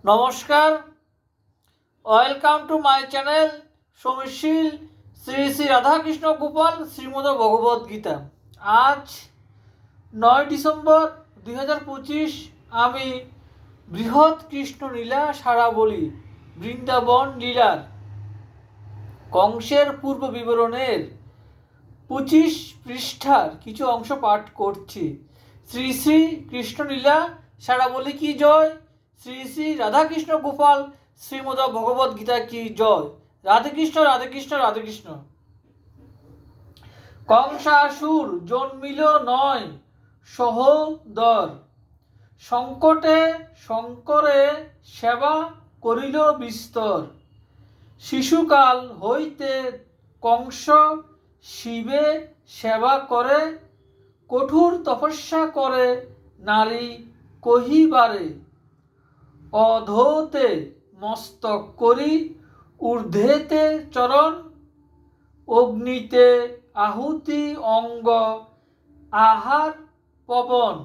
নমস্কার, welcome to my channel সমীশীল শ্রী শ্রী রাধাকৃষ্ণ গোপাল শ্রীমদ ভগবদ গীতা। আজ 9 ডিসেম্বর 2025। আমি বৃহৎ কৃষ্ণ লীলা সারাবলি বৃন্দাবন লীলার কংসের পূর্ব বিবরণের 25 পৃষ্ঠার কিছু অংশ পাঠ করছি। শ্রী শ্রী কৃষ্ণলীলা সারাবলি কি জয়, শ্রী শ্রী রাধাকৃষ্ণ গোপাল শ্রীমদ ভগবদ গীতা কি জয়। রাধে কৃষ্ণ রাধে কৃষ্ণ রাধে কৃষ্ণ। কংসাসুর জন্মিল নয় সহোদর, সংকটে শঙ্করে সেবা করিল বিস্তর। শিশুকাল হইতে কংস শিবে সেবা করে, কঠোর তপস্যা করে নারী কহিবারে। অধোতে মস্তক করি ঊর্ধ্বেতে চরণ, অগ্নিতে আহুতি অঙ্গ আহার পবন।